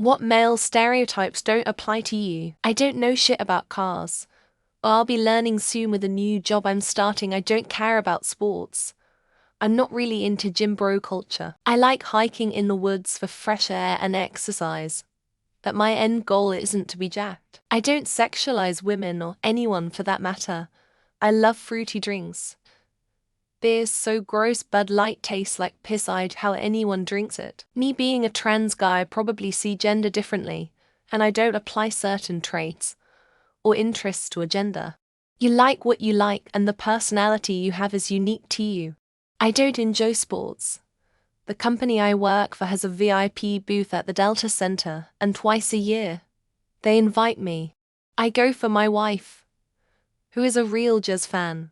What male stereotypes don't apply to you? I don't know shit about cars. Or I'll be learning soon with a new job I'm starting. I don't care about sports. I'm not really into gym bro culture. I like hiking in the woods for fresh air and exercise. But my end goal isn't to be jacked. I don't sexualize women or anyone for that matter. I love fruity drinks. Beer's so gross, Bud Light tastes like piss. How anyone drinks it. Me being a trans guy, I probably see gender differently, and I don't apply certain traits or interests to a gender. You like what you like, and the personality you have is unique to you. I don't enjoy sports. The company I work for has a VIP booth at the Delta Center, and twice a year, they invite me. I go for my wife, who is a real jazz fan.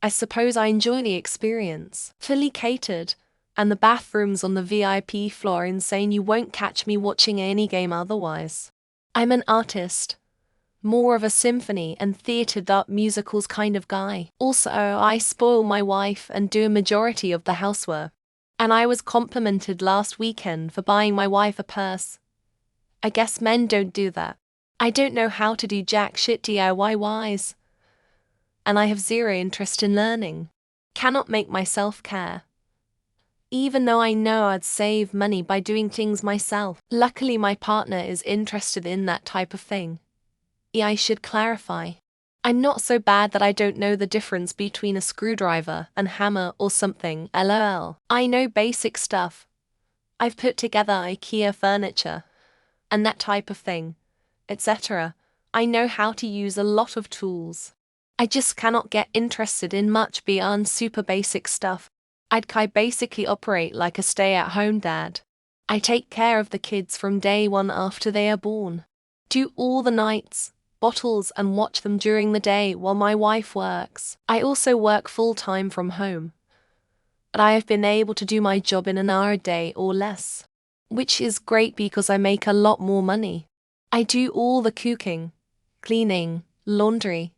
I suppose I enjoy the experience. Fully catered, and the bathrooms on the VIP floor are insane. You won't catch me watching any game otherwise. I'm an artist. More of a symphony and theatered up musicals kind of guy. Also, I spoil my wife and do a majority of the housework. And I was complimented last weekend for buying my wife a purse. I guess men don't do that. I don't know how to do jack shit DIY-wise. And I have zero interest in learning. Cannot make myself care. Even though I know I'd save money by doing things myself. Luckily my partner is interested in that type of thing. I should clarify. I'm not so bad that I don't know the difference between a screwdriver and hammer or something, lol. I know basic stuff. I've put together IKEA furniture and that type of thing, etc. I know how to use a lot of tools. I just cannot get interested in much beyond super basic stuff. I basically operate like a stay-at-home dad. I take care of the kids from day one after they are born. Do all the nights, bottles, and watch them during the day while my wife works. I also work full-time from home. But I have been able to do my job in an hour a day or less, which is great because I make a lot more money. I do all the cooking, cleaning, laundry,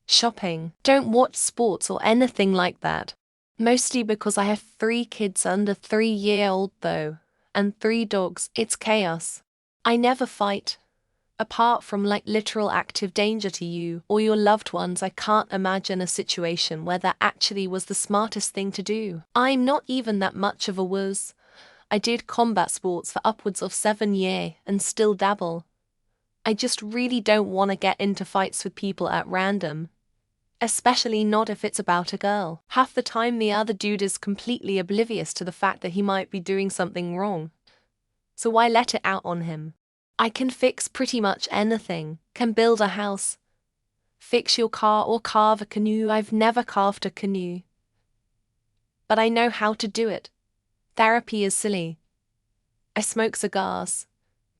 shopping. Don't watch sports or anything like that. Mostly because I have 3 kids under 3-year-old though, and 3 dogs. It's chaos. I never fight. Apart from like literal active danger to you or your loved ones, I can't imagine a situation where that actually was the smartest thing to do. I'm not even that much of a wuss. I did combat sports for upwards of 7 years and still dabble. I just really don't want to get into fights with people at random. Especially not if it's about a girl. Half the time the other dude is completely oblivious to the fact that he might be doing something wrong. So why let it out on him? I can fix pretty much anything, can build a house, fix your car or carve a canoe. I've never carved a canoe, but I know how to do it. Therapy is silly. I smoke cigars,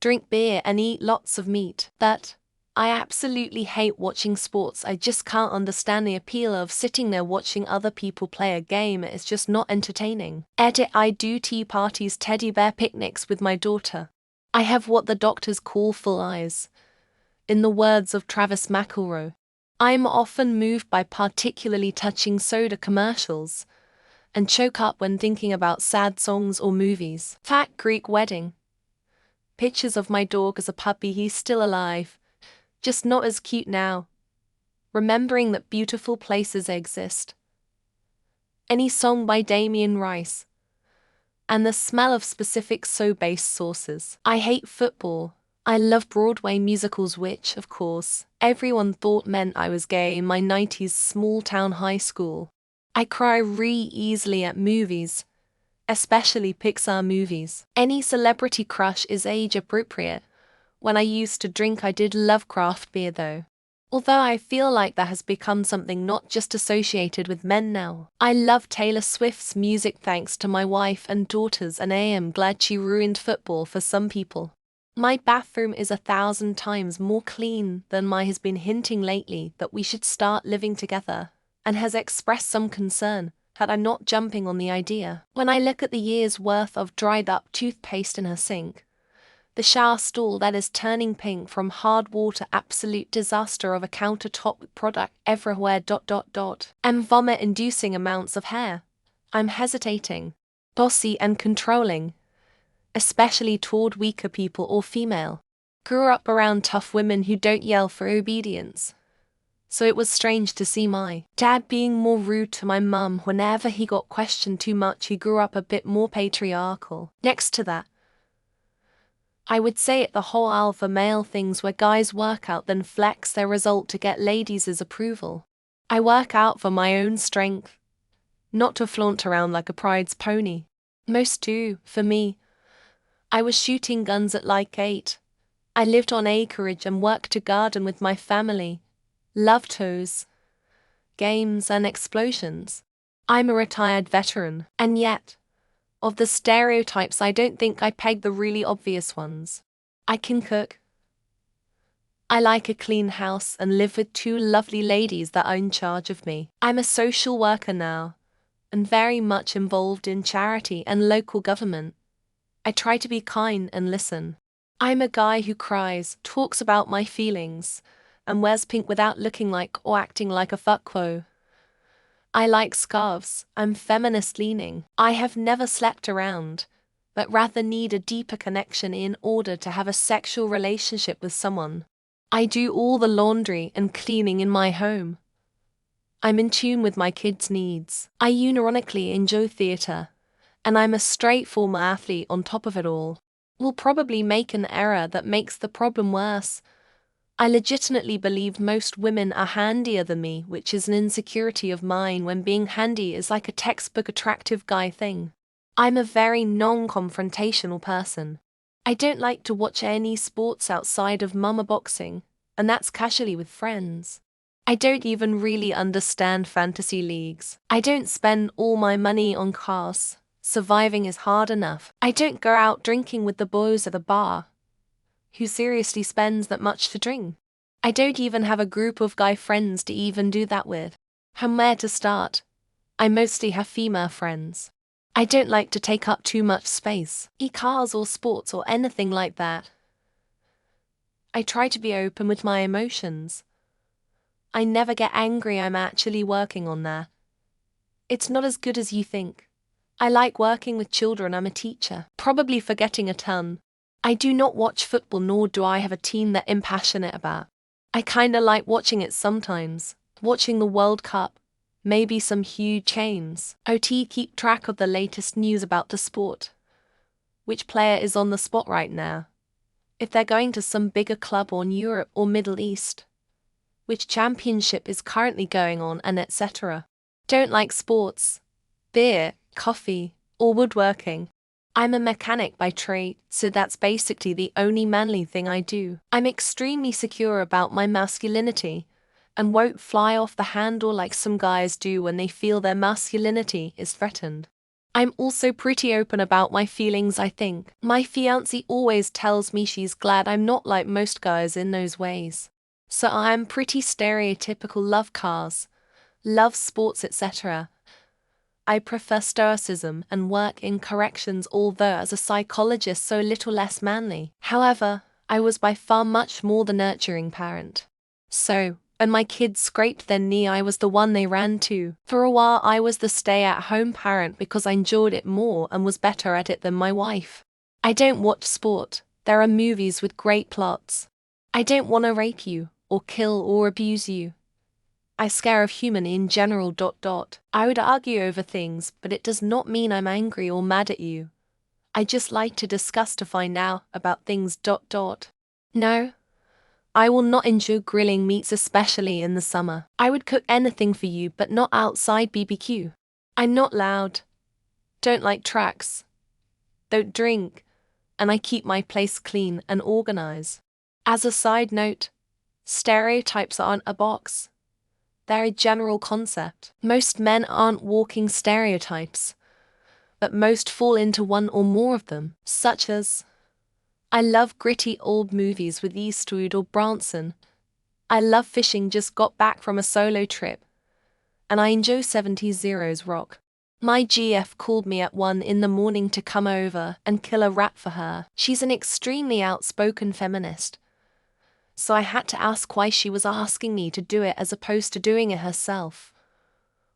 drink beer and eat lots of meat, but I absolutely hate watching sports. I just can't understand the appeal of sitting there watching other people play a game. It's just not entertaining. I do tea parties, teddy bear picnics with my daughter. I have what the doctors call full eyes. In the words of Travis McElroy, I'm often moved by particularly touching soda commercials and choke up when thinking about sad songs or movies. Fat Greek wedding. Pictures of my dog as a puppy. He's still alive, just not as cute now. Remembering that beautiful places exist. Any song by Damien Rice. And the smell of specific soy-based sauces. I hate football. I love Broadway musicals, which, of course, everyone thought meant I was gay in my 90s small-town high school. I cry easily at movies, especially Pixar movies. Any celebrity crush is age-appropriate. When I used to drink, I did love craft beer though. Although I feel like that has become something not just associated with men now. I love Taylor Swift's music thanks to my wife and daughters, and I am glad she ruined football for some people. My bathroom is 1,000 times more clean than mine has been hinting lately that we should start living together, and has expressed some concern that I'm not jumping on the idea. When I look at the year's worth of dried up toothpaste in her sink, the shower stall that is turning pink from hard water, absolute disaster of a countertop product everywhere, and vomit-inducing amounts of hair, I'm hesitating. Bossy and controlling. especially toward weaker people or female. Grew up around tough women who don't yell for obedience. So it was strange to see my dad being more rude to my mum whenever he got questioned too much. He grew up a bit more patriarchal. Next to that, I would say it the whole alpha male things where guys work out then flex their result to get ladies' approval. I work out for my own strength, not to flaunt around like a pride's pony. Most do, for me. I was shooting guns at like 8. I lived on acreage and worked to garden with my family. Loved toes, games and explosions. I'm a retired veteran, and yet, of the stereotypes I don't think I peg the really obvious ones. I can cook. I like a clean house and live with 2 lovely ladies that are in charge of me. I'm a social worker now, and very much involved in charity and local government. I try to be kind and listen. I'm a guy who cries, talks about my feelings, and wears pink without looking like or acting like a fuckwo. I like scarves. I'm feminist leaning. I have never slept around, but rather need a deeper connection in order to have a sexual relationship with someone. I do all the laundry and cleaning in my home. I'm in tune with my kids' needs. I unironically enjoy theatre, and I'm a straight former athlete on top of it all. Will probably make an error that makes the problem worse. I legitimately believe most women are handier than me, which is an insecurity of mine when being handy is like a textbook attractive guy thing. I'm a very non-confrontational person. I don't like to watch any sports outside of mama boxing, and that's casually with friends. I don't even really understand fantasy leagues. I don't spend all my money on cars. Surviving is hard enough. I don't go out drinking with the boys at the bar. Who seriously spends that much to drink? I don't even have a group of guy friends to even do that with. From where to start? I mostly have female friends. I don't like to take up too much space, cars or sports or anything like that. I try to be open with my emotions. I never get angry. I'm actually working on that. It's not as good as you think. I like working with children. I'm a teacher, probably forgetting a ton. I do not watch football, nor do I have a team that I'm passionate about. I kinda like watching it sometimes, watching the World Cup, maybe some huge chains. Keep track of the latest news about the sport. Which player is on the spot right now? If they're going to some bigger club or in Europe or Middle East. Which championship is currently going on, and etc. Don't like sports, beer, coffee, or woodworking. I'm a mechanic by trade, so that's basically the only manly thing I do. I'm extremely secure about my masculinity, and won't fly off the handle like some guys do when they feel their masculinity is threatened. I'm also pretty open about my feelings. I think my fiancé always tells me she's glad I'm not like most guys in those ways. So I'm pretty stereotypical. Love cars, love sports, etc. I prefer stoicism and work in corrections, although as a psychologist so little less manly. However, I was by far much more the nurturing parent. So, when my kids scraped their knee, I was the one they ran to. For a while I was the stay-at-home parent because I enjoyed it more and was better at it than my wife. I don't watch sport. There are movies with great plots. I don't want to rape you, or kill or abuse you. I scare of human in general. I would argue over things, but it does not mean I'm angry or mad at you. I just like to discuss to find out about things. No, I will not enjoy grilling meats, especially in the summer. I would cook anything for you, but not outside BBQ. I'm not loud. Don't like tracks. Don't drink. And I keep my place clean and organized. As a side note, stereotypes aren't a box. They're a general concept. Most men aren't walking stereotypes, but most fall into one or more of them, such as, I love gritty old movies with Eastwood or Bronson. I love fishing, just got back from a solo trip. And I enjoy 70s zeros rock. My GF called me at 1 in the morning to come over and kill a rat for her. She's an extremely outspoken feminist. So I had to ask why she was asking me to do it as opposed to doing it herself.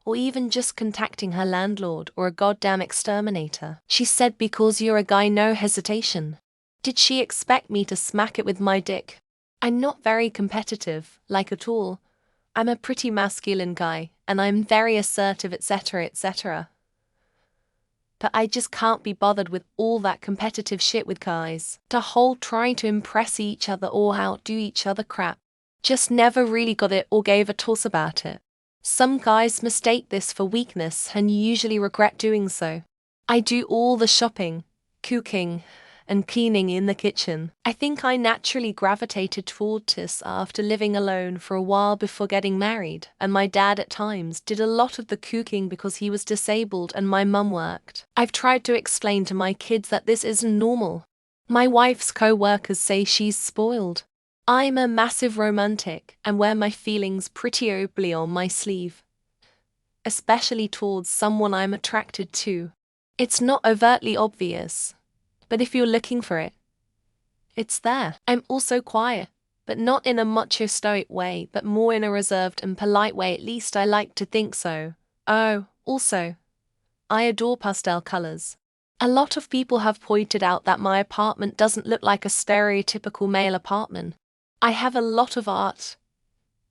or even just contacting her landlord or a goddamn exterminator. She said, because you're a guy, no hesitation. Did she expect me to smack it with my dick? I'm not very competitive, like at all. I'm a pretty masculine guy, and I'm very assertive, etc., etc. But I just can't be bothered with all that competitive shit with guys. The whole trying to impress each other or outdo each other crap. Just never really got it or gave a toss about it. Some guys mistake this for weakness and usually regret doing so. I do all the shopping, cooking, and cleaning in the kitchen. I think I naturally gravitated toward this after living alone for a while before getting married, and my dad at times did a lot of the cooking because he was disabled and my mum worked. I've tried to explain to my kids that this isn't normal. My wife's co-workers say she's spoiled. I'm a massive romantic and wear my feelings pretty openly on my sleeve, especially towards someone I'm attracted to. It's not overtly obvious, but if you're looking for it, it's there. I'm also quiet, but not in a macho stoic way, but more in a reserved and polite way, at least I like to think so. Oh, also, I adore pastel colors. A lot of people have pointed out that my apartment doesn't look like a stereotypical male apartment. I have a lot of art,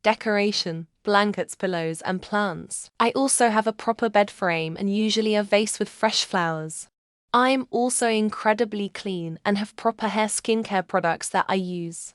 decoration, blankets, pillows, and plants. I also have a proper bed frame and usually a vase with fresh flowers. I'm also incredibly clean and have proper hair skincare products that I use.